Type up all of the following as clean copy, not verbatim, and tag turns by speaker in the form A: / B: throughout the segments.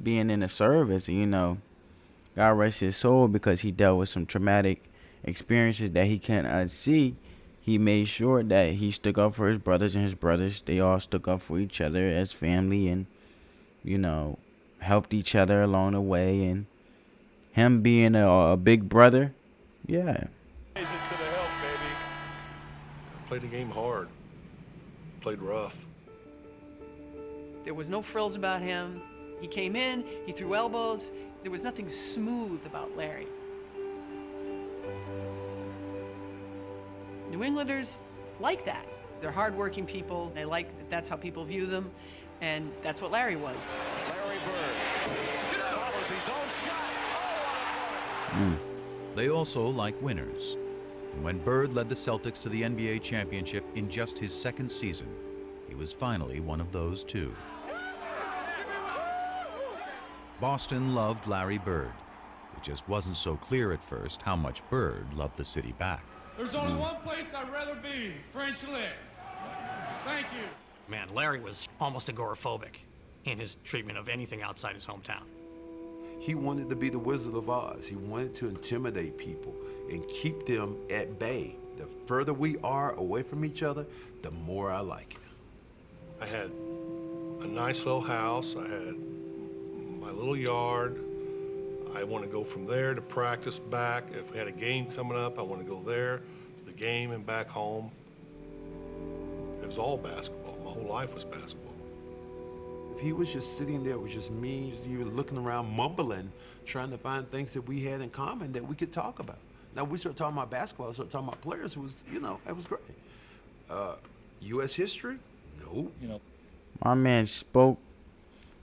A: being in the service, God rest his soul, because he dealt with some traumatic experiences that he can't unsee. He made sure that he stuck up for his brothers, and his brothers, they all stuck up for each other as family, and, helped each other along the way. And him being a big brother, yeah.
B: Raise it to the help, baby.
C: Played the game hard. Played rough.
D: There was no frills about him. He came in, he threw elbows. There was nothing smooth about Larry. New Englanders like that. They're hardworking people. They like that that's how people view them, and that's what Larry was.
B: Larry Bird follows his own shot.
E: They also like winners. And when Bird led the Celtics to the NBA championship in just his second season, he was finally one of those too. Boston loved Larry Bird. It just wasn't so clear at first how much Bird loved the city back.
F: There's only one place I'd rather be, French Lick. Thank you.
G: Man, Larry was almost agoraphobic in his treatment of anything outside his hometown.
H: He wanted to be the Wizard of Oz. He wanted to intimidate people and keep them at bay. The further we are away from each other, the more I like it.
C: I had a nice little house. I had my little yard. I want to go from there to practice back. If we had a game coming up, I want to go there to the game and back home. It was all basketball. My whole life was basketball.
H: If he was just sitting there with just me, you were looking around mumbling, trying to find things that we had in common that we could talk about. Now, we started talking about basketball, started talking about players. It was, it was great. U.S. history? No.
A: My man spoke.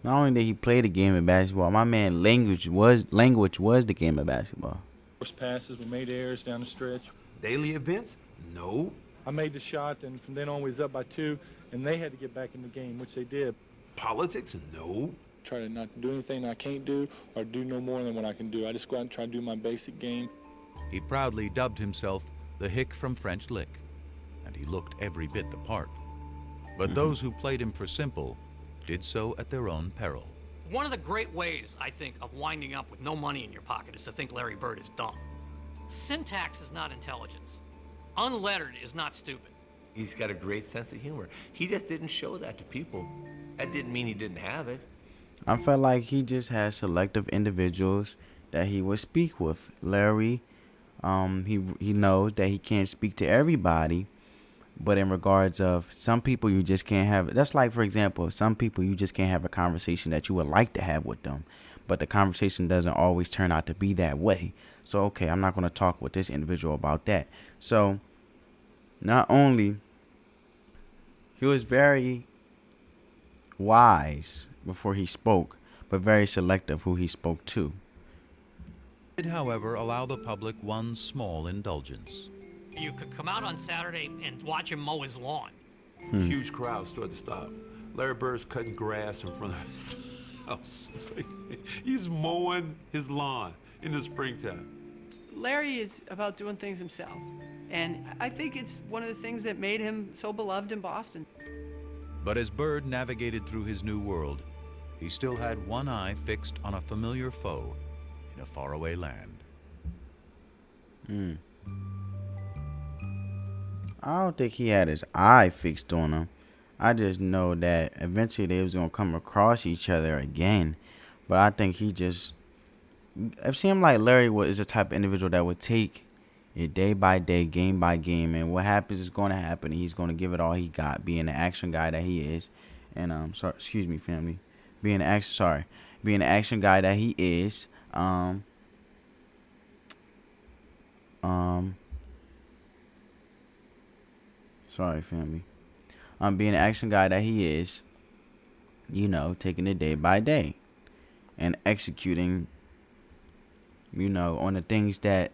A: Not only did he play the game of basketball, my man language was the game of basketball.
I: Forced passes, we made errors down the stretch.
H: Daily events? No.
I: I made the shot, and from then on we was up by 2, and they had to get back in the game, which they did.
H: Politics? No.
I: Try to not do anything I can't do or do no more than what I can do. I just go out and try to do my basic game.
E: He proudly dubbed himself the Hick from French Lick, and he looked every bit the part. But those who played him for simple did so at their own peril.
G: One of the great ways, I think, of winding up with no money in your pocket is to think Larry Bird is dumb. Syntax is not intelligence. Unlettered is not stupid.
J: He's got a great sense of humor. He just didn't show that to people. That didn't mean he didn't have it.
A: I felt like he just had selective individuals that he would speak with. Larry, he knows that he can't speak to everybody, but in regards of some people you just can't have. That's like, for example, some people you just can't have a conversation that you would like to have with them, but the conversation doesn't always turn out to be that way. So, okay, I'm not going to talk with this individual about that. So, not only he was very wise before he spoke, but very selective who he spoke to.
E: He did, however, allow the public one small indulgence.
G: You could come out on Saturday and watch him mow his lawn.
H: Huge crowds started to stop. Larry Bird's cutting grass in front of his house. It's like, he's mowing his lawn in the springtime.
D: Larry is about doing things himself, and I think it's one of the things that made him so beloved in Boston.
E: But as Bird navigated through his new world, he still had one eye fixed on a familiar foe in a faraway land.
A: I don't think he had his eye fixed on him. I just know that eventually they was going to come across each other again. But I think he just... It seemed like Larry is the type of individual that would take it day by day, game by game, and what happens is going to happen. He's going to give it all he got, being the action guy that he is. And sorry, excuse me, family. Being the action guy that he is. Sorry, family. Being the action guy that he is, taking it day by day and executing, on the things that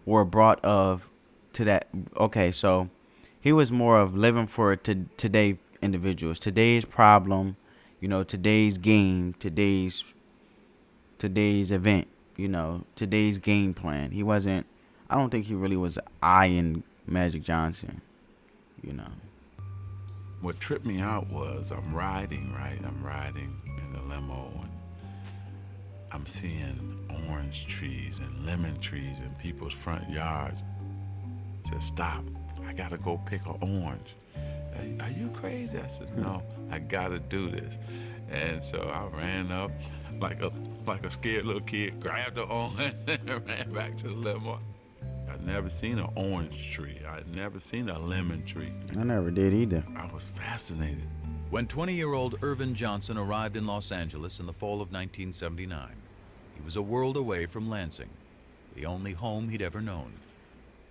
A: were brought to that. Okay, so he was more of living for today individuals, today's problem, today's game, today's event, today's game plan. He wasn't. I don't think he really was eyeing Magic Johnson,
K: What tripped me out was I'm riding in the limo, and I'm seeing orange trees and lemon trees in people's front yards. I said, stop, I gotta go pick an orange. Are you crazy? I said, no, I gotta do this. And so I ran up like a scared little kid, grabbed the orange and ran back to the limo. I'd never seen an orange tree. I'd never seen a lemon tree.
A: I never did either.
K: I was fascinated.
E: When 20-year-old Irvin Johnson arrived in Los Angeles in the fall of 1979, he was a world away from Lansing, the only home he'd ever known.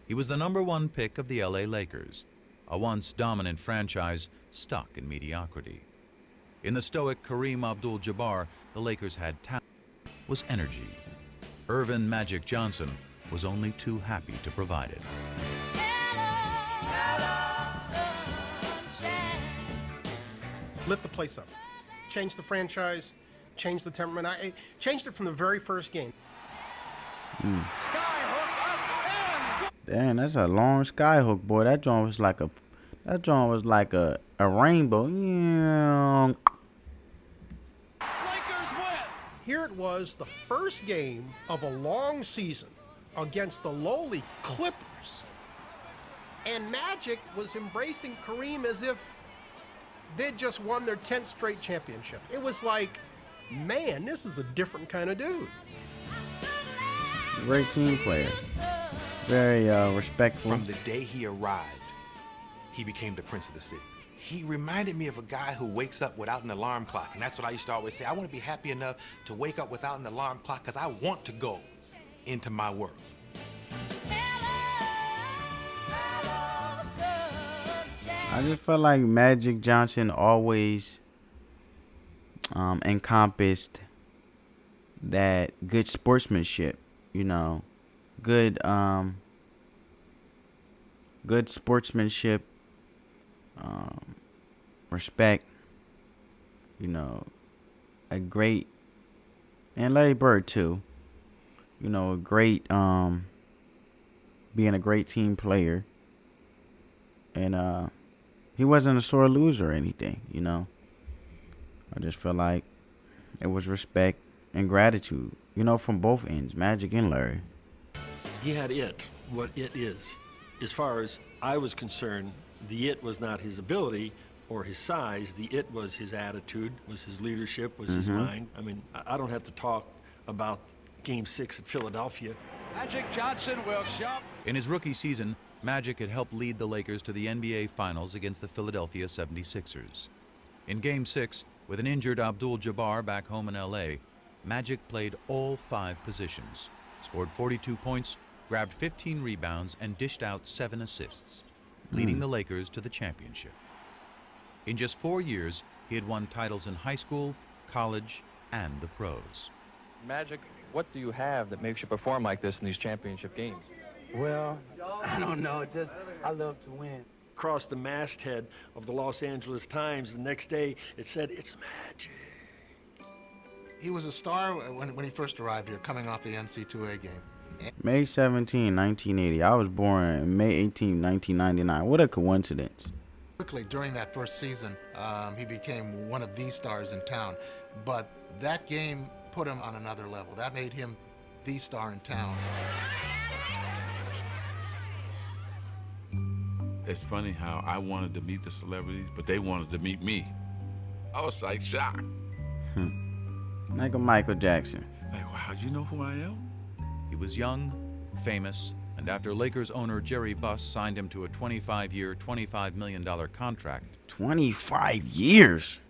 E: He was the #1 pick of the LA Lakers, a once dominant franchise stuck in mediocrity. In the stoic Kareem Abdul-Jabbar, the Lakers had talent, was energy. Irvin Magic Johnson was only too happy to provide it.
L: Lit the place up. Changed the franchise, changed the temperament. I changed it from the very first game.
A: Damn, that's a long skyhook, boy. That joint was like a rainbow. Yeah.
L: Here it was, the first game of a long season against the lowly Clippers. And Magic was embracing Kareem as if they'd just won their 10th straight championship. It was like, man, this is a different kind of dude.
A: Great team player. Very respectful.
M: From the day he arrived, he became the prince of the city. He reminded me of a guy who wakes up without an alarm clock. And that's what I used to always say. I want to be happy enough to wake up without an alarm clock because I want to go into my world.
A: I just felt like Magic Johnson always encompassed that good sportsmanship, good sportsmanship, respect, a great, and Larry Bird too, a great, being a great team player, and he wasn't a sore loser or anything, I just feel like it was respect and gratitude, from both ends, Magic and Larry.
N: He had what it is. As far as I was concerned, the it was not his ability or his size. The it was his attitude, was his leadership, was his mind. I mean, I don't have to talk about Game 6 at Philadelphia.
B: Magic Johnson will shove.
E: In his rookie season, Magic had helped lead the Lakers to the NBA Finals against the Philadelphia 76ers. In Game 6, with an injured Abdul-Jabbar back home in LA, Magic played all 5 positions, scored 42 points, grabbed 15 rebounds, and dished out 7 assists, leading the Lakers to the championship. In just 4 years, he had won titles in high school, college, and the pros.
O: Magic, what do you have that makes you perform like this in these championship games?
N: Well, I don't know. Just I love to win. Across the masthead of the Los Angeles Times the next day, it said, "It's Magic."
P: He was a star when he first arrived here, coming off the NC2A game.
A: May 17, 1980. I was born May 18, 1999. What a coincidence.
P: Quickly, during that first season, he became one of the stars in town. But that game put him on another level. That made him the star in town.
K: It's funny how I wanted to meet the celebrities, but they wanted to meet me. I was like shocked.
A: Like a Michael Jackson.
K: Like, wow, you know who I am?
E: He was young, famous, and after Lakers owner Jerry Buss signed him to a 25-year, $25 million contract.
A: 25 years?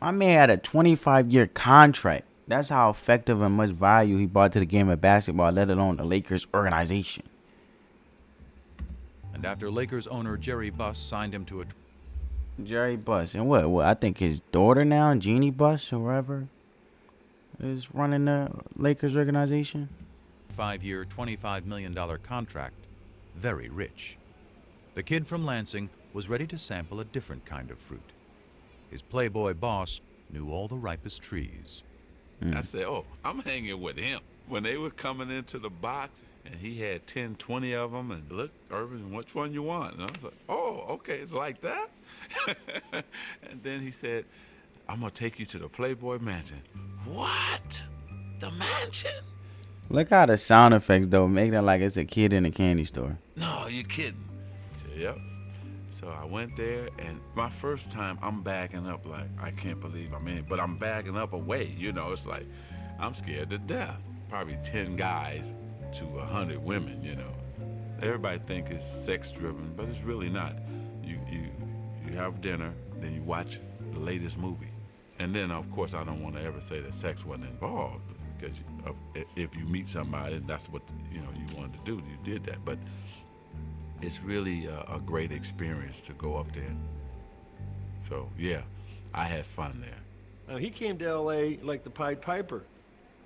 A: My man had a 25-year contract. That's how effective and much value he brought to the game of basketball, let alone the Lakers organization.
E: And after Lakers owner Jerry Buss signed him to a...
A: Jerry Buss. And what? I think his daughter now, Jeannie Buss, or whoever, is running the Lakers organization.
E: 5-year, $25 million contract. Very rich. The kid from Lansing was ready to sample a different kind of fruit. His playboy boss knew all the ripest trees.
K: I said, oh, I'm hanging with him. When they were coming into the box, and he had 10, 20 of them, and look, Irvin, which one you want? And I was like, oh, okay, it's like that? And then he said, I'm going to take you to the Playboy Mansion. What? The mansion?
A: Look how the sound effects, though, make it like it's a kid in a candy store.
K: No, you're kidding. I said, yep. So I went there, and my first time, I'm backing up like, I can't believe I'm in, but I'm backing up away. You know, it's like, I'm scared to death. Probably 10 guys to 100 women, you know. Everybody think it's sex-driven, but it's really not. You have dinner, then you watch the latest movie. And then, of course, I don't want to ever say that sex wasn't involved, because if you meet somebody, that's what you wanted to do. You did that, but it's really a great experience to go up there. So yeah, I had fun there.
N: He came to L.A. like the Pied Piper.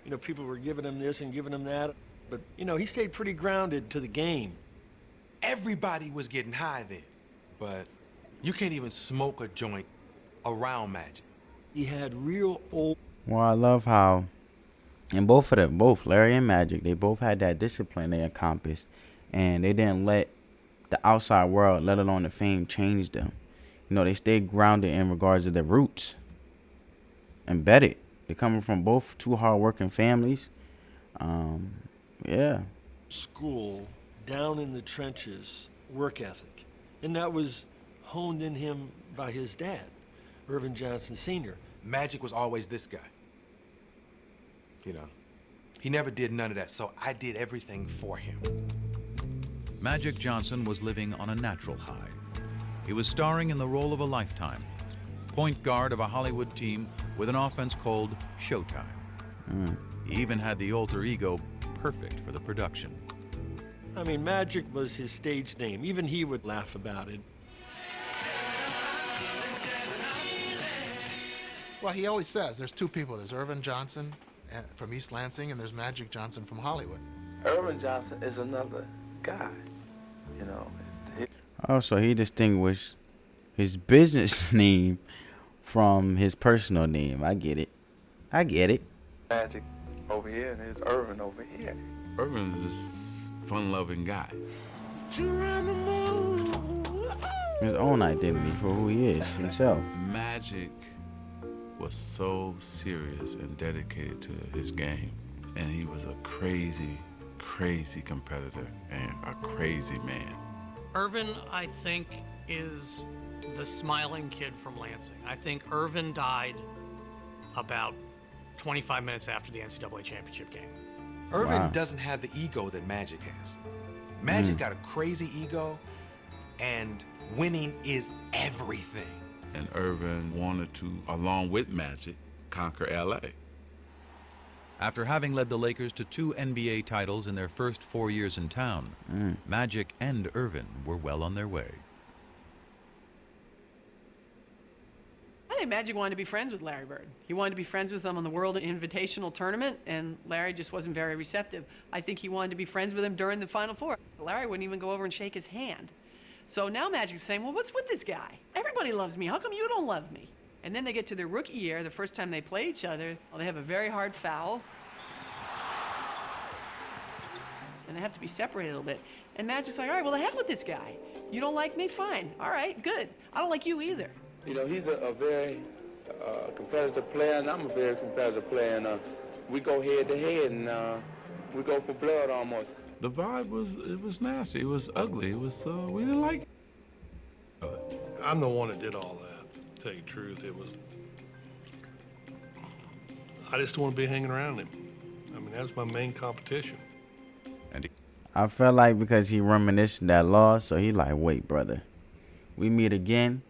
N: You know, people were giving him this and giving him that, but he stayed pretty grounded to the game.
M: Everybody was getting high then, but you can't even smoke a joint around Magic.
N: He had real old.
A: Well, I love how, and both Larry and Magic, they both had that discipline they accomplished, and they didn't let the outside world, let alone the fame, change them. They stayed grounded in regards to their roots, embedded. They're coming from both two hard-working families. Yeah.
N: School, down in the trenches, work ethic, and that was honed in him by his dad, Irvin Johnson Sr.
M: Magic was always this guy. He never did none of that, so I did everything for him.
E: Magic Johnson was living on a natural high. He was starring in the role of a lifetime, point guard of a Hollywood team with an offense called Showtime. He even had the alter ego perfect for the production.
N: I mean, Magic was his stage name. Even he would laugh about it.
P: Well, he always says there's two people. There's Irvin Johnson from East Lansing, and there's Magic Johnson from Hollywood.
Q: Irvin Johnson is another guy,
A: Oh, so he distinguished his business name from his personal name. I get it.
Q: Magic over here, and there's Irvin over here.
K: Irvin is this fun-loving guy.
A: His own identity for who he is himself.
K: Magic was so serious and dedicated to his game, and he was a crazy competitor and a crazy man.
G: Irvin, I think, is the smiling kid from Lansing. I think Irvin died about 25 minutes after the NCAA championship game.
M: Irvin doesn't have the ego that Magic has. Magic got a crazy ego, and winning is everything.
K: And Irvin wanted to, along with Magic, conquer LA.
E: After having led the Lakers to 2 NBA titles in their first 4 years in town, Magic and Irvin were well on their way.
D: I think Magic wanted to be friends with Larry Bird. He wanted to be friends with him on the World Invitational Tournament, and Larry just wasn't very receptive. I think he wanted to be friends with him during the Final Four. Larry wouldn't even go over and shake his hand. So now Magic's saying, well, what's with this guy? Everybody loves me. How come you don't love me? And then they get to their rookie year, the first time they play each other, they have a very hard foul. And they have to be separated a little bit. And Magic's like, all right, well, the heck with this guy. You don't like me? Fine. All right, good. I don't like you either.
Q: He's a very competitive player, and I'm a very competitive player, and we go head to head, and we go for blood almost.
K: The vibe was nasty. It was ugly. It was we didn't like it.
C: I'm the one that did all that. To tell you the truth, I just don't want to be hanging around him. I mean, that's my main competition.
E: And
A: I felt like because he reminisced that loss, so he like, wait, brother, we meet again,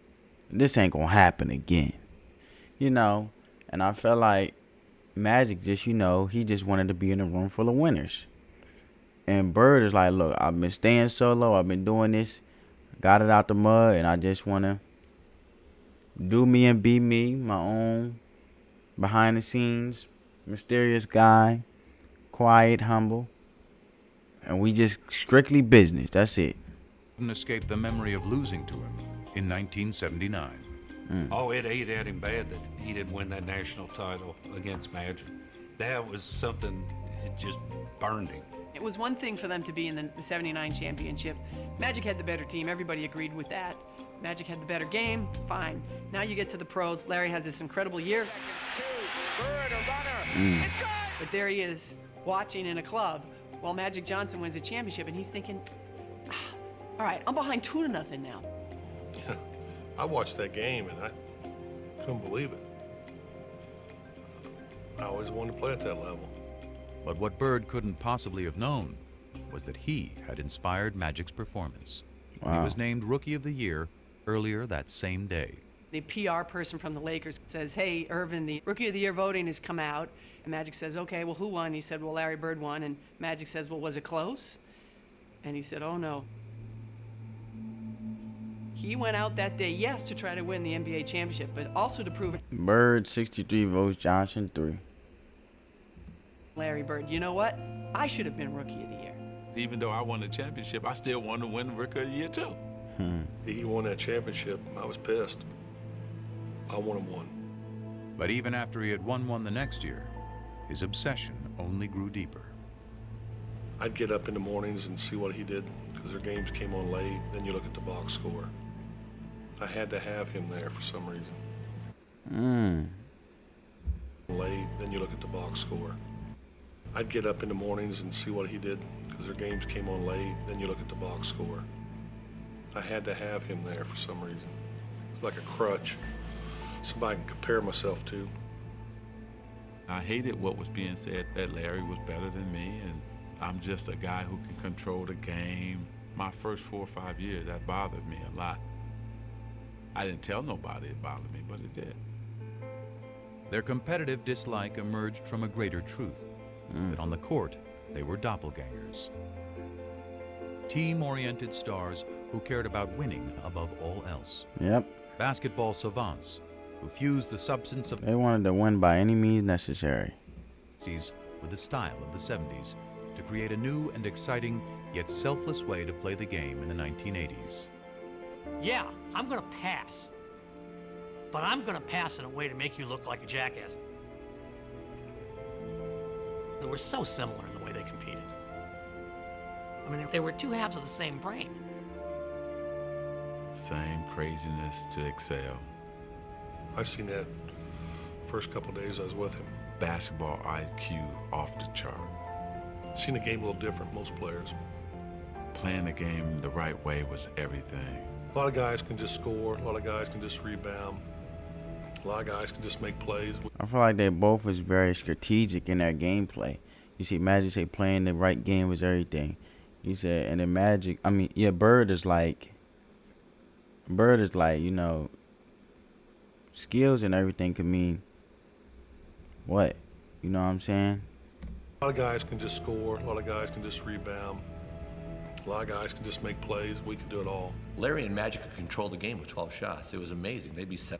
A: this ain't gonna happen again, And I felt like Magic just, he just wanted to be in a room full of winners. And Bird is like, look, I've been staying solo, I've been doing this, got it out the mud, and I just wanna do me and be me, my own behind the scenes, mysterious guy, quiet, humble. And we just strictly business. That's it.
E: Couldn't escape the memory of losing to him in 1979.
R: Oh, it ate at him bad that he didn't win that national title against Magic. That was something, it just burned him.
D: It was one thing for them to be in the 79 championship. Magic had the better team. Everybody agreed with that. Magic had the better game. Fine. Now you get to the pros. Larry has this incredible year.
B: Bird, a runner. It's good.
D: But there he is, watching in a club while Magic Johnson wins a championship, and he's thinking, all right, I'm behind 2-0 now.
C: I watched that game and I couldn't believe it. I always wanted to play at that level.
E: But what Bird couldn't possibly have known was that he had inspired Magic's performance. He was named Rookie of the Year earlier that same day.
D: The PR person from the Lakers says, hey, Irvin, the Rookie of the Year voting has come out. And Magic says, okay, well, who won? He said, well, Larry Bird won. And Magic says, well, was it close? And he said, oh, no. He went out that day, yes, to try to win the NBA championship, but also to prove it.
A: Bird 63 votes, Johnson 3.
D: Larry Bird, you know what? I should have been Rookie of the Year.
K: Even though I won the championship, I still wanted to win the Rookie of the Year too.
C: He won that championship. I was pissed. I wanted one.
E: But even after he had won one the next year, his obsession only grew deeper.
C: I'd get up in the mornings and see what he did because their games came on late. Then you look at the box score. I had to have him there for some reason. Late, then you look at the box score. I'd get up in the mornings and see what he did because their games came on late. Then you look at the box score. I had to have him there for some reason. It's like a crutch, somebody I can compare myself to.
K: I hated what was being said that Larry was better than me, and I'm just a guy who can control the game. My first 4 or 5 years, that bothered me a lot. I didn't tell nobody it bothered me, but it did.
E: Their competitive dislike emerged from a greater truth, that on the court, they were doppelgangers. Team-oriented stars who cared about winning above all else.
A: Yep.
E: Basketball savants who fused the substance of
A: They wanted to win by any means necessary.
E: with the style of the 70s to create a new and exciting yet selfless way to play the game in the 1980s.
G: Yeah, I'm gonna pass. But I'm gonna pass in a way to make you look like a jackass. They were so similar in the way they competed. I mean, they were two halves of the same brain.
K: Same craziness to excel.
C: I seen that first couple days I was with him.
K: Basketball IQ off the chart.
C: Seen the game a little different, most players.
K: Playing the game the right way was everything.
C: A lot of guys can just score, a lot of guys can just rebound, a lot of guys can just make plays.
A: I feel like they both was very strategic in their gameplay. You see, Magic say playing the right game was everything. He said, and then Magic, I mean, yeah, Bird is like, you know, skills and everything could mean what? You know what I'm saying?
C: A lot of guys can just score, a lot of guys can just rebound, a lot of guys can just make plays. We can do it all.
J: Larry and Magic could control the game with 12 shots. It was amazing. They'd be set.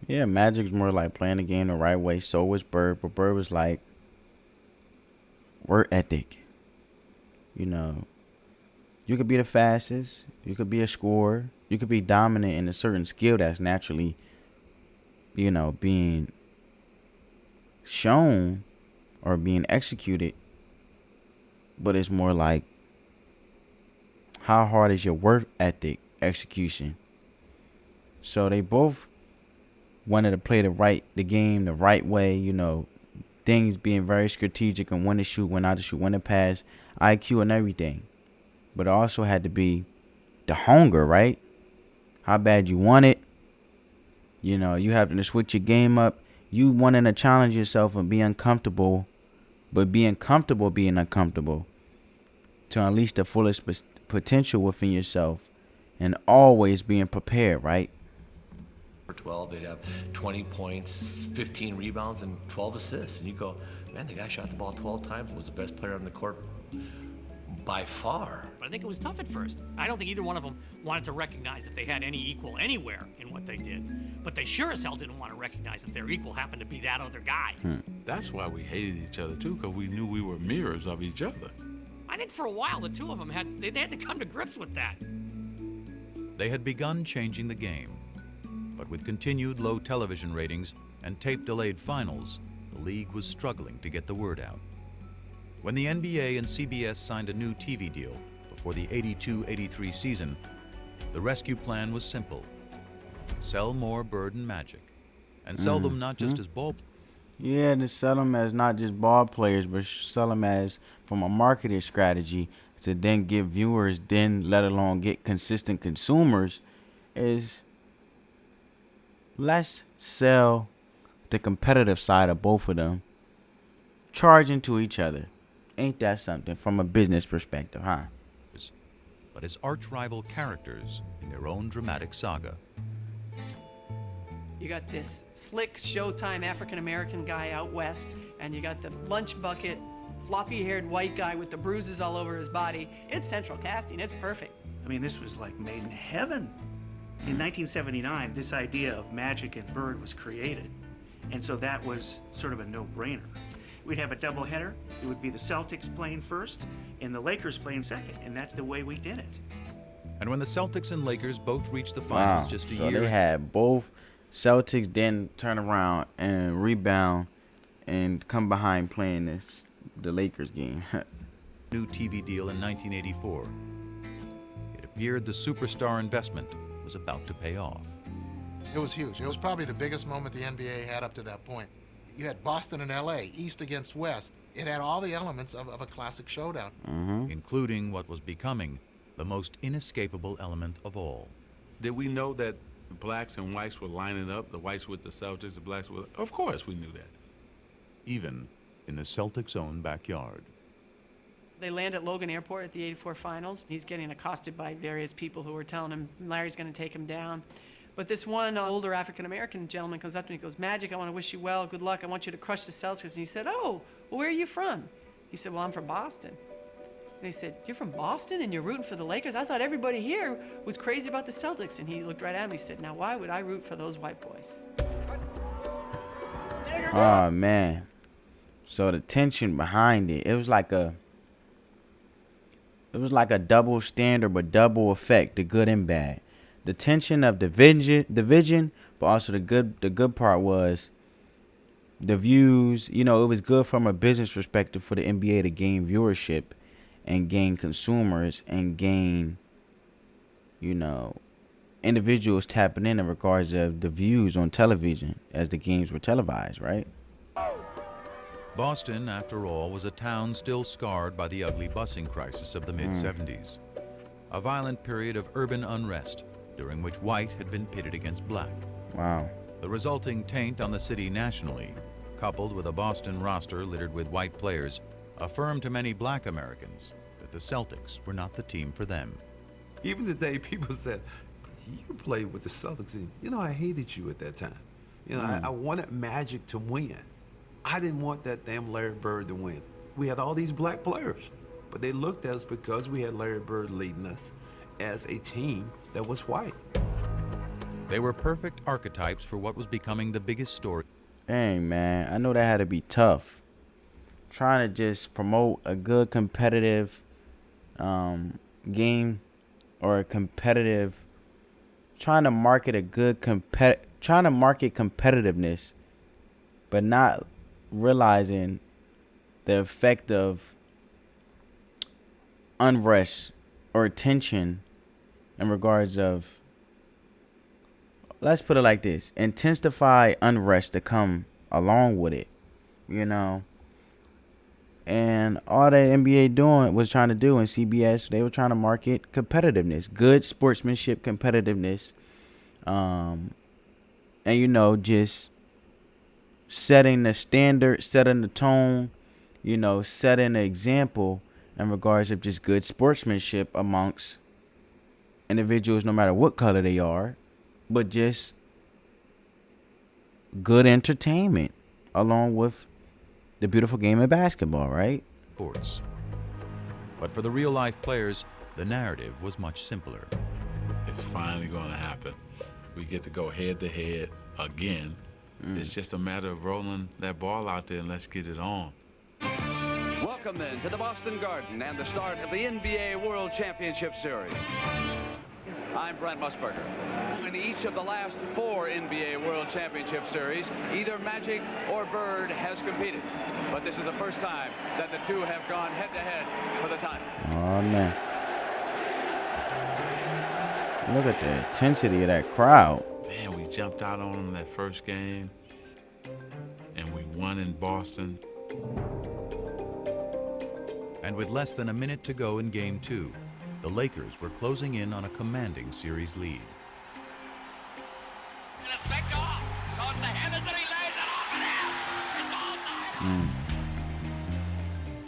A: Yeah, Magic's more like playing the game the right way. So was Bird, but Bird was like work ethic. You know, you could be the fastest, you could be a scorer, you could be dominant in a certain skill that's naturally, you know, being shown or being executed, but it's more like how hard is your work ethic execution. So they both wanted to play the game the right way, you know, things being very strategic and when to shoot, when not to shoot, when to pass, IQ and everything. But it also had to be the hunger, right? How bad you want it. You know, you having to switch your game up. You wanting to challenge yourself and be uncomfortable, but being comfortable being uncomfortable to unleash the fullest potential within yourself and always being prepared, right?
J: For 12, they'd have 20 points, 15 rebounds, and 12 assists. And you go, man, the guy shot the ball 12 times and was the best player on the court by far.
G: But I think it was tough at first. I don't think either one of them wanted to recognize that they had any equal anywhere in what they did. But they sure as hell didn't want to recognize that their equal happened to be that other guy.
K: That's why we hated each other too, because we knew we were mirrors of each other.
G: I think for a while the two of them had to come to grips with that.
E: They had begun changing the game, but with continued low television ratings and tape-delayed finals, the league was struggling to get the word out. When the NBA and CBS signed a new TV deal before the 82-83 season, the rescue plan was simple. Sell more Bird and Magic, and sell them not just as ball.
A: Yeah, to sell them as not just ball players, but sell them as from a marketing strategy to then get viewers, then let alone get consistent consumers, is let's sell the competitive side of both of them, charging to each other. Ain't that something from a business perspective, huh?
E: But as arch-rival characters in their own dramatic saga.
D: You got this slick Showtime African-American guy out west, and you got the lunch bucket, floppy-haired white guy with the bruises all over his body. It's central casting. It's perfect.
S: I mean, this was like made in heaven. In 1979, this idea of Magic and Bird was created, and so that was sort of a no-brainer. We'd have a doubleheader. It would be the Celtics playing first and the Lakers playing second, and that's the way we did it.
E: And when the Celtics and Lakers both reached the finals just a
A: so
E: year,
A: they had both Celtics then turn around and rebound and come behind playing the Lakers game.
E: new TV deal in 1984. It appeared the superstar investment was about to pay off.
P: It was huge. It was probably the biggest moment the NBA had up to that point. You had Boston and LA, East against West. It had all the elements of a classic showdown.
E: Including what was becoming the most inescapable element of all.
K: Did we know that the blacks and whites were lining up, the whites with the Celtics, the blacks with... Of course we knew that.
E: Even in the Celtics' own backyard.
D: They land at Logan Airport at the '84 finals. He's getting accosted by various people who are telling him Larry's going to take him down. But this one older African-American gentleman comes up to me and goes, "Magic, I want to wish you well. Good luck. I want you to crush the Celtics." And he said, "Oh, well, where are you from?" He said, "Well, I'm from Boston." And he said, "You're from Boston and you're rooting for the Lakers? I thought everybody here was crazy about the Celtics." And he looked right at me and said, "Now, why would I root for those white boys?"
A: Oh, man. So the tension behind it, it was like a double standard, but double effect, the good and bad. The tension of division, but also the good part was the views. You know, it was good from a business perspective for the NBA to gain viewership and gain consumers and gain, you know, individuals tapping in regards of the views on television as the games were televised, right?
E: Boston, after all, was a town still scarred by the ugly busing crisis of the mid-'70s. A violent period of urban unrest during which white had been pitted against black.
A: Wow.
E: The resulting taint on the city nationally, coupled with a Boston roster littered with white players, affirmed to many black Americans that the Celtics were not the team for them.
H: Even today, people said, "You played with the Celtics, and you know I hated you at that time. You know, I wanted Magic to win. I didn't want that damn Larry Bird to win. We had all these black players, but they looked at us because we had Larry Bird leading us as a team that was white."
E: They were perfect archetypes for what was becoming the biggest story.
A: Dang, man, I know that had to be tough. Trying to just promote a good competitive game or a competitive, trying to market competitiveness, but not realizing the effect of unrest or tension in regards of, let's put it like this, intensify unrest to come along with it, you know. And all the NBA was trying to do, and CBS, they were trying to market competitiveness, good sportsmanship, competitiveness, and, you know, just setting the standard, setting the tone, you know, setting the example in regards of just good sportsmanship amongst individuals, no matter what color they are, but just good entertainment along with the beautiful game of basketball, right?
E: Sports. But for the real-life players, the narrative was much simpler.
K: It's finally going to happen. We get to go head-to-head again. It's just a matter of rolling that ball out there and let's get it on.
B: Welcome then to the Boston Garden and the start of the NBA World Championship Series. I'm Brent Musburger. In each of the last 4 NBA World Championship Series, either Magic or Bird has competed. But this is the first time that the two have gone head-to-head for the title.
A: Oh, man. Look at the intensity of that crowd.
K: Man, we jumped out on them that first game, and we one in Boston.
E: And with less than a minute to go in Game 2, the Lakers were closing in on a commanding series lead.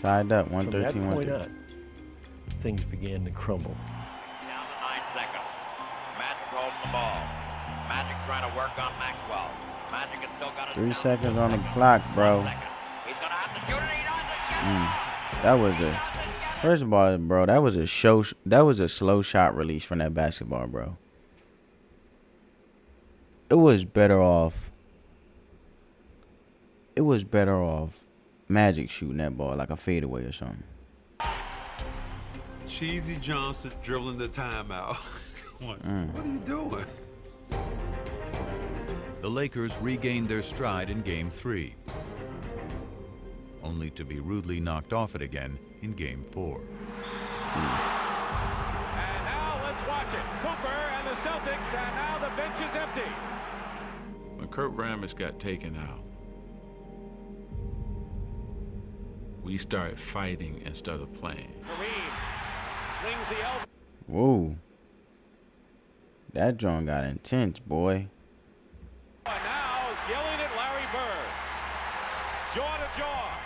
A: Tied up,
N: From that
A: 113,
N: point
A: 113.
N: on, things began to crumble.
T: Down to 9 seconds. Magic holds the ball. Magic trying to work on Maxwell. Magic has still got it.
A: 3 seconds on the clock, bro.
T: He's gonna have to shoot it. He doesn't.
A: That was a. First of all, bro, that was a show. That was a slow shot release from that basketball, bro. It was better off. It was better off Magic shooting that ball like a fadeaway or something.
H: Cheesy Johnson dribbling the timeout. What are you doing?
E: The Lakers regained their stride in Game 3, only to be rudely knocked off it again in Game 4.
B: And now let's watch it. Cooper and the Celtics, and now the bench is empty.
K: When Kurt Rambis got taken out, we started fighting instead of playing.
B: Kareem swings the elbow.
A: Whoa. That joint got intense, boy.
B: And now is yelling at Larry Bird. Jaw to jaw.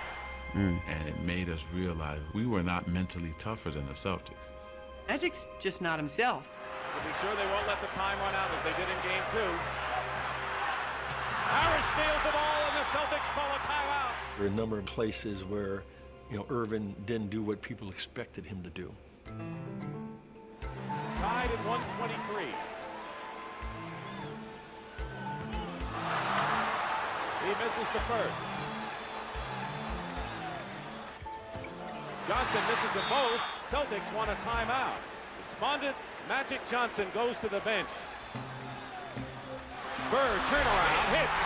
K: And it made us realize we were not mentally tougher than the Celtics.
D: Magic's just not himself.
B: To be sure they won't let the time run out as they did in Game 2. Harris steals the ball and the Celtics call a timeout.
N: There were a number of places where, Irvin didn't do what people expected him to do.
B: Tied at 123. He misses the first. Johnson misses them both. Celtics want a timeout. Despondent, Magic Johnson goes to the bench. Bird turnaround, hits.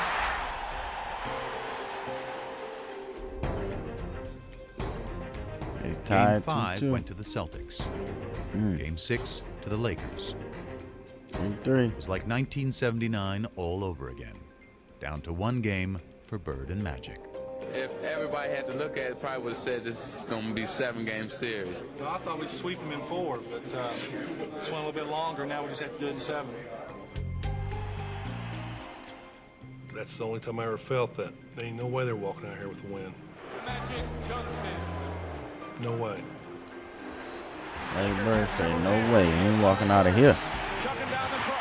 A: It's
E: Game
A: tied
E: 5
A: 2-2.
E: went to the Celtics. Game 6 to the Lakers.
A: 3-3.
E: It was like 1979 all over again. Down to one game for Bird and Magic.
U: If everybody had to look at it, probably would have said this is going to be a 7-game series.
I: Well, I thought we'd sweep them in 4, but just went a little bit longer. Now we just have to do it in 7.
C: That's the only time I ever felt that. There ain't no way they're walking out here with a win.
B: Magic Johnson.
C: No way.
A: Larry Bird said, no way, he ain't walking out of here.
B: Chucking down the court.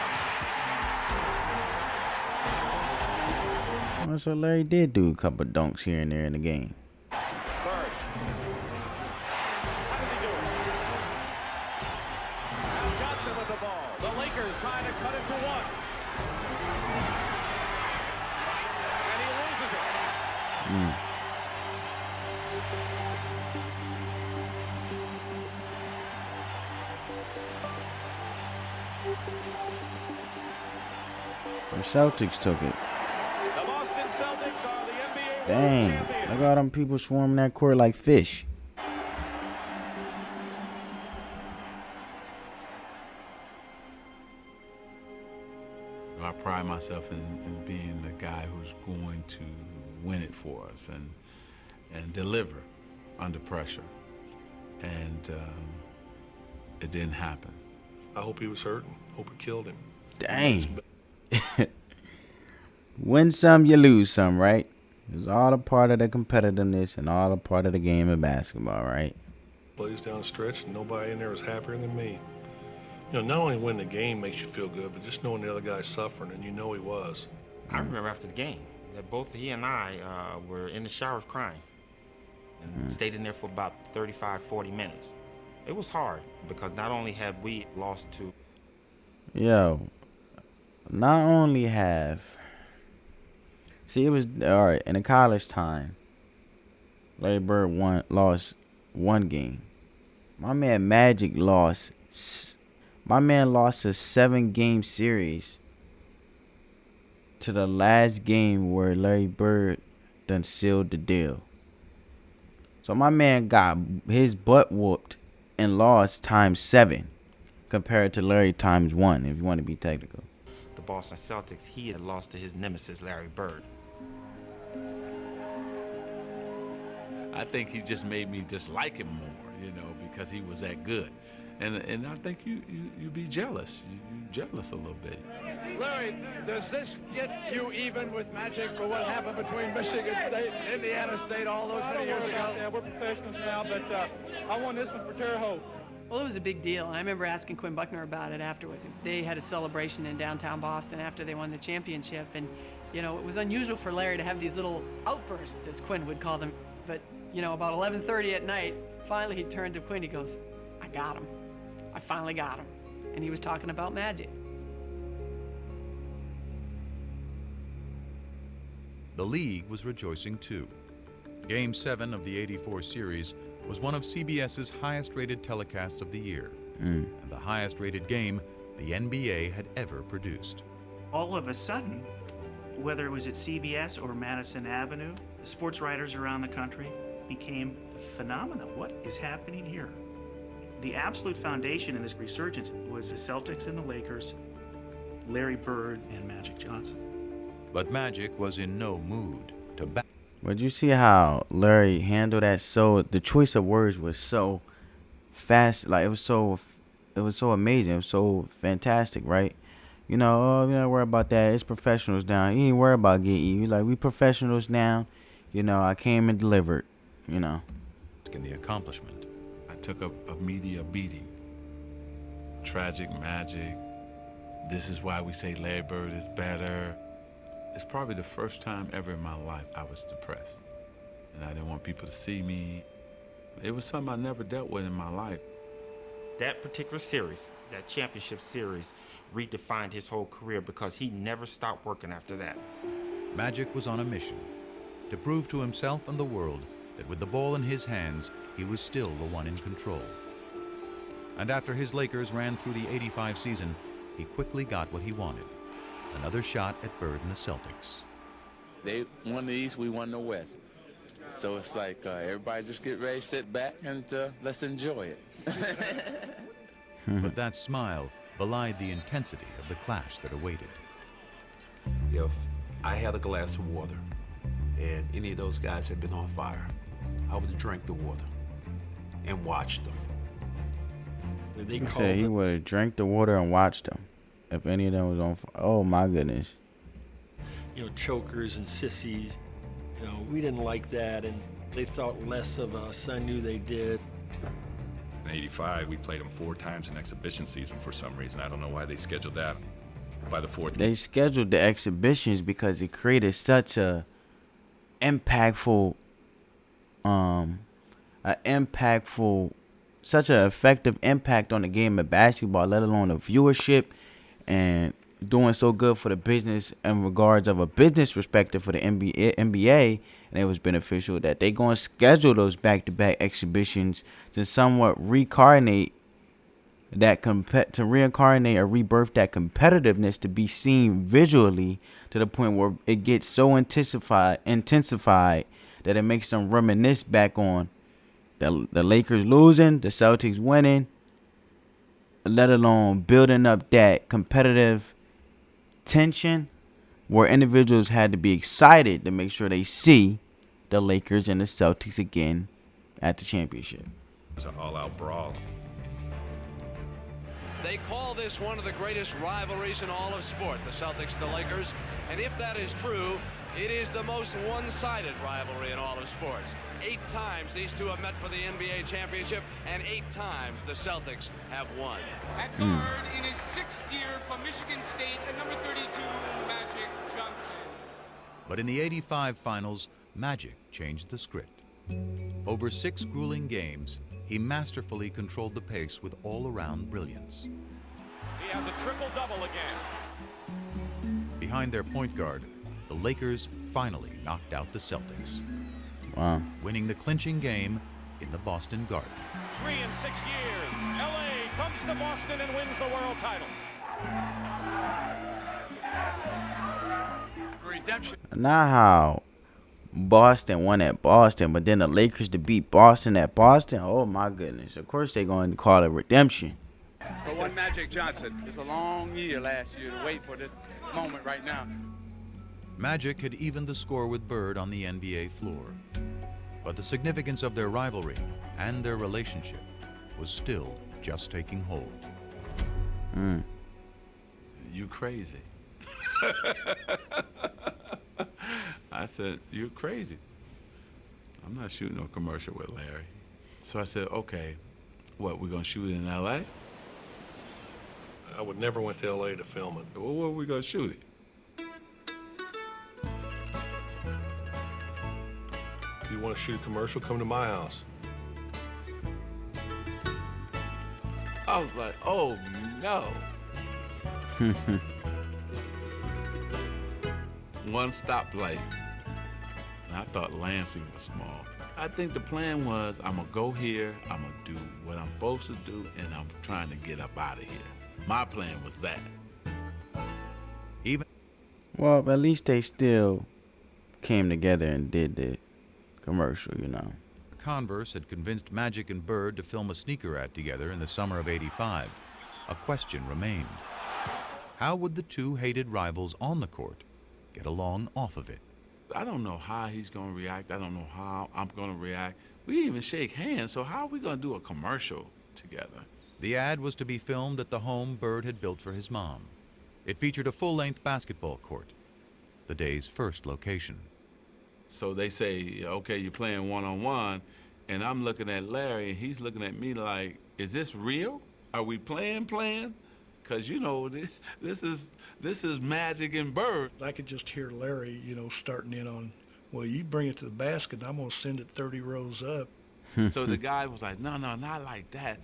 A: Well, so Larry did do a couple dunks here and there in the game.
B: Bird. How does he do it? Johnson with the ball. The Lakers trying to cut it to 1. And he loses it.
A: The Celtics took it.
B: The Boston Celtics are the NBA World
A: Dang,
B: Champions.
A: look at all them people swarming that court like fish.
K: I pride myself in being the guy who's going to win it for us and deliver under pressure. And it didn't happen.
C: I hope he was hurting. Hope it killed him.
A: Dang. Win some, you lose some, right? It's all a part of the competitiveness and all a part of the game of basketball, right?
C: Plays down the stretch, and nobody in there was happier than me. Not only winning the game makes you feel good, but just knowing the other guy's suffering, and you know he was.
V: I remember after the game that both he and I were in the showers crying and stayed in there for about 35, 40 minutes. It was hard because not only had we lost to...
A: Yo, not only have... See, it was... All right, in the college time, Larry Bird lost one game. My man Magic lost... My man lost a 7-game series to the last game where Larry Bird done sealed the deal. So my man got his butt whooped and lost times 7 compared to Larry times 1, if you want to be technical.
V: the Boston Celtics, he had lost to his nemesis, Larry Bird.
K: I think he just made me just like him more, you know, because he was that good. And I think you be jealous. You jealous a little bit.
F: Larry, does this get you even with Magic for what happened between Michigan State and Indiana State all those many years ago?
L: Yeah, we're professionals now, but I won this one for Terre Haute.
D: Well, it was a big deal, and I remember asking Quinn Buckner about it afterwards. They had a celebration in downtown Boston after they won the championship, and, you know, it was unusual for Larry to have these little outbursts, as Quinn would call them. But, you know, about 11:30 at night, finally he turned to Quinn, he goes, I got him. I finally got him. And he was talking about Magic.
E: The league was rejoicing too. Game 7 of the '84 series was one of CBS's highest-rated telecasts of the year, and the highest-rated game the NBA had ever produced.
S: All of a sudden, whether it was at CBS or Madison Avenue, the sports writers around the country became phenomena. What is happening here? The absolute foundation in this resurgence was the Celtics and the Lakers, Larry Bird and Magic Johnson.
E: But Magic was in no mood to back.
A: But you see how Larry handled that? So the choice of words was so fast, like it was so amazing, it was so fantastic, right? You know, oh, you don't worry about that. It's professionals now. You ain't worry about getting you. Like, we professionals now. You know, I came and delivered. You know.
E: In the accomplishment,
K: I took a media beating. Tragic Magic. This is why we say Larry Bird is better. It's probably the first time ever in my life I was depressed. And I didn't want people to see me. It was something I never dealt with in my life.
V: That particular series, that championship series, redefined his whole career because he never stopped working after that.
E: Magic was on a mission to prove to himself and the world that with the ball in his hands, he was still the one in control. And after his Lakers ran through the '85 season, he quickly got what he wanted. Another shot at Bird and the Celtics.
U: They won the East, we won the West. So it's like everybody just get ready, sit back, and let's enjoy it.
E: But that smile belied the intensity of the clash that awaited.
H: If I had a glass of water and any of those guys had been on fire, I would have drank the water and watched them.
A: He said he would have drank the water and watched them if any of them was on fire. Oh my goodness.
N: You know, chokers and sissies. You know, we didn't like that, and they thought less of us. I knew they did.
W: In '85, we played them 4 times in exhibition season for some reason. I don't know why they scheduled that. By the 4th,
A: they scheduled the exhibitions because it created such a impactful, such an effective impact on the game of basketball, let alone the viewership, and doing so good for the business in regards of a business perspective for the NBA, and it was beneficial that they going to schedule those back-to-back exhibitions to somewhat reincarnate or rebirth that competitiveness to be seen visually to the point where it gets so intensified that it makes them reminisce back on the Lakers losing, the Celtics winning, let alone building up that competitive tension where individuals had to be excited to make sure they see the Lakers and the Celtics again at the championship.
W: it was an all-out brawl.
B: They call this one of the greatest rivalries in all of sport, the Celtics and the Lakers. And if that is true, it is the most one-sided rivalry in all of sports. 8 times these two have met for the NBA championship, and 8 times the Celtics have won.
X: At guard in his 6th year from Michigan State, at number 32, Magic Johnson.
E: But in the '85 finals, Magic changed the script. Over 6 grueling games, he masterfully controlled the pace with all-around brilliance.
X: He has a triple-double again.
E: Behind their point guard, the Lakers finally knocked out the Celtics.
A: Wow.
E: Winning the clinching game in the Boston Garden.
X: 3 in 6 years, LA comes to Boston and wins the world title.
B: Redemption.
A: Not how Boston won at Boston, but then the Lakers to beat Boston at Boston. Oh my goodness. Of course they're going to call it redemption.
U: For one Magic Johnson, it's a long year last year to wait for this moment right now.
E: Magic had evened the score with Bird on the NBA floor. But the significance of their rivalry and their relationship was still just taking hold.
K: You crazy. I said, you're crazy. I'm not shooting no commercial with Larry. So I said, okay, what, we're gonna shoot it in LA?
C: I would never went to LA to film it.
K: Well, where are we gonna shoot it?
C: If you want to shoot a commercial, come to my house.
K: I was like, oh no. One stoplight. And I thought Lansing was small. I think the plan was, I'm gonna go here, I'm gonna do what I'm supposed to do, and I'm trying to get up out of here. My plan was that.
A: Well, at least they still came together and did the commercial, you know.
E: Converse had convinced Magic and Bird to film a sneaker ad together in the summer of '85. A question remained. How would the two hated rivals on the court get along off of it?
K: I don't know how he's gonna react. I don't know how I'm gonna react. We didn't even shake hands, so how are we gonna do a commercial together?
E: The ad was to be filmed at the home Bird had built for his mom. It featured a full-length basketball court, the day's first location.
K: So they say, okay, you're playing one-on-one, and I'm looking at Larry, and he's looking at me like, is this real? Are we playing? Because, you know, this is Magic and Bird.
M: I could just hear Larry, you know, starting in on, well, you bring it to the basket, and I'm going to send it 30 rows up.
K: So the guy was like, no, not like that.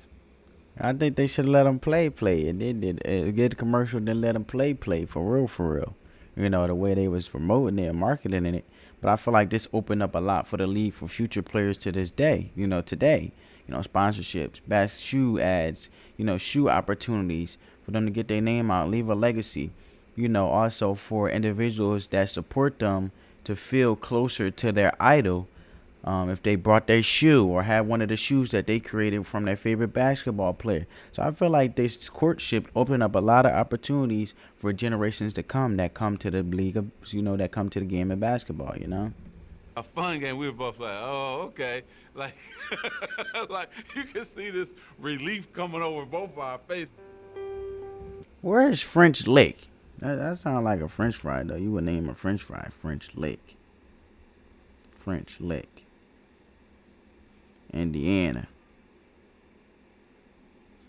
A: I think they should let them play, and they did get a commercial, then let them play for real. You know, the way they was promoting it and marketing it. But I feel like this opened up a lot for the league for future players to this day, you know, today. You know, sponsorships, shoe ads, you know, shoe opportunities for them to get their name out, leave a legacy. You know, also for individuals that support them to feel closer to their idol. If they brought their shoe or had one of the shoes that they created from their favorite basketball player. So I feel like this courtship opened up a lot of opportunities for generations to come that come to the league of, you know, that come to the game of basketball, you know?
K: A fun game. We were both like, oh, okay. Like, like you can see this relief coming over both our faces.
A: Where's French Lick? That sounds like a French fry, though. You would name a French fry French Lick. French Lick. Indiana.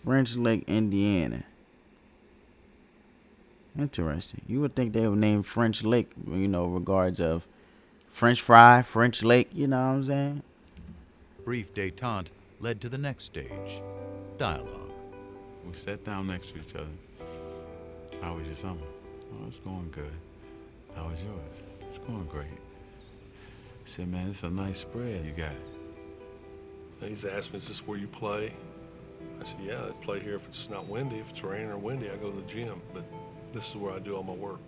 A: French Lick, Indiana. Interesting. You would think they would name French Lick, you know, regards of French fry, French Lick, you know what I'm saying?
E: Brief détente led to the next stage, dialogue.
K: We sat down next to each other. How was your summer? Oh, it's going good. How was yours? It's going great. He said, man, it's a nice spread you got.
C: He's asked me, is this where you play? I said, yeah, I play here if it's not windy. If it's raining or windy, I go to the gym. But this is where I do all my work.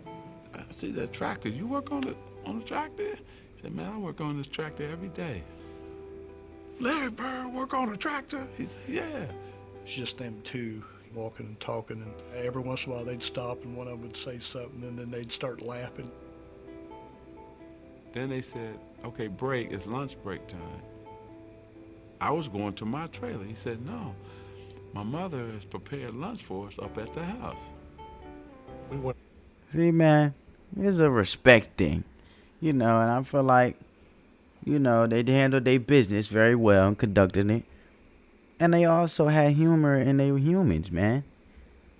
K: I see that tractor. You work on the tractor? He said, man, I work on this tractor every day. Larry Bird work on a tractor? He said, yeah.
M: It's just them two walking and talking, and every once in a while they'd stop and one of them would say something, and then they'd start laughing.
K: Then they said, okay, break, it's lunch break time. I was going to my trailer. He said, no, my mother has prepared lunch for us up at the house.
C: We went.
A: See, man, it's a respect thing, you know, and I feel like, you know, they handled their business very well and conducted it. And they also had humor, and they were humans, man.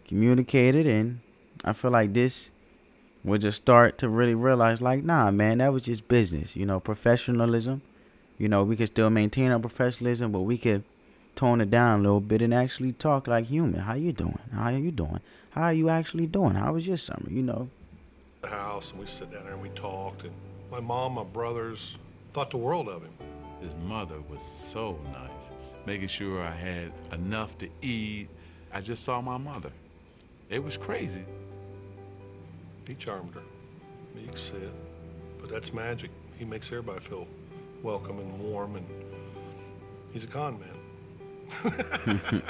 A: Communicated, and I feel like this was a start to really realize, like, nah, man, that was just business, you know, professionalism. You know, we could still maintain our professionalism, but we could tone it down a little bit and actually talk like human. How you doing? How are you doing? How are you actually doing? How was your summer? You know.
C: The house, and we sit down there and we talked, and my mom, my brothers thought the world of him.
K: His mother was so nice, making sure I had enough to eat. I just saw my mother. It was crazy.
C: He charmed her. You can see it. But that's Magic. He makes everybody feel welcome and warm, and he's a con man.